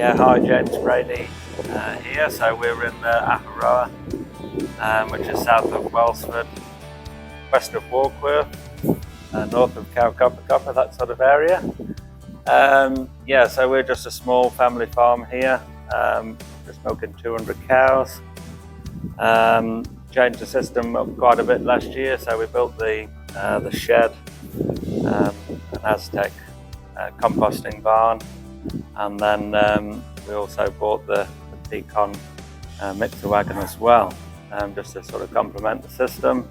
Yeah, hi, James, Brady here. So we're in Ahuroa, which is south of Wellsford, west of Warkworth, north of Cowcopper, that sort of area. Yeah, so we're just a small family farm here, just milking 200 cows. Changed the system up quite a bit last year, so we built the shed, an Aztec composting barn, and then we also bought the Peecon Mixer Wagon as well, just to sort of complement the system.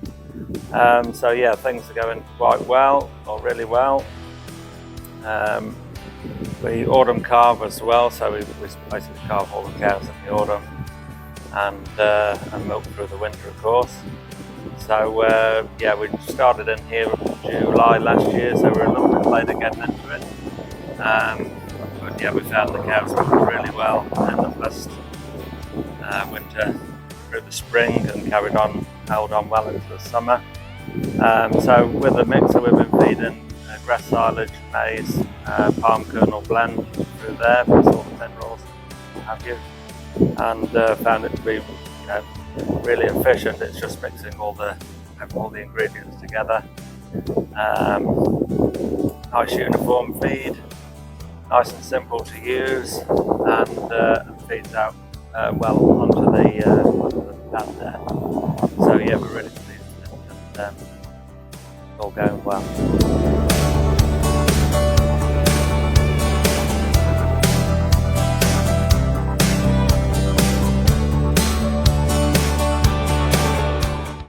So yeah, things are going quite well, or really well. We autumn calve as well, so we basically calve all the cows in the autumn and milk through the winter, of course. So yeah, we started in here in July last year, so we're a little bit later getting into it. But yeah, we found the cows worked really well in the first winter through the spring, and held on well into the summer. So with the mixer, we've been feeding grass silage, maize, palm kernel blend through there, plus all the minerals, what have you, and found it to be, really efficient. It's just mixing all the ingredients together. Nice uniform feed, nice and simple to use, and feeds out well onto the pad there. So yeah, we're really pleased with it, and it's all going well.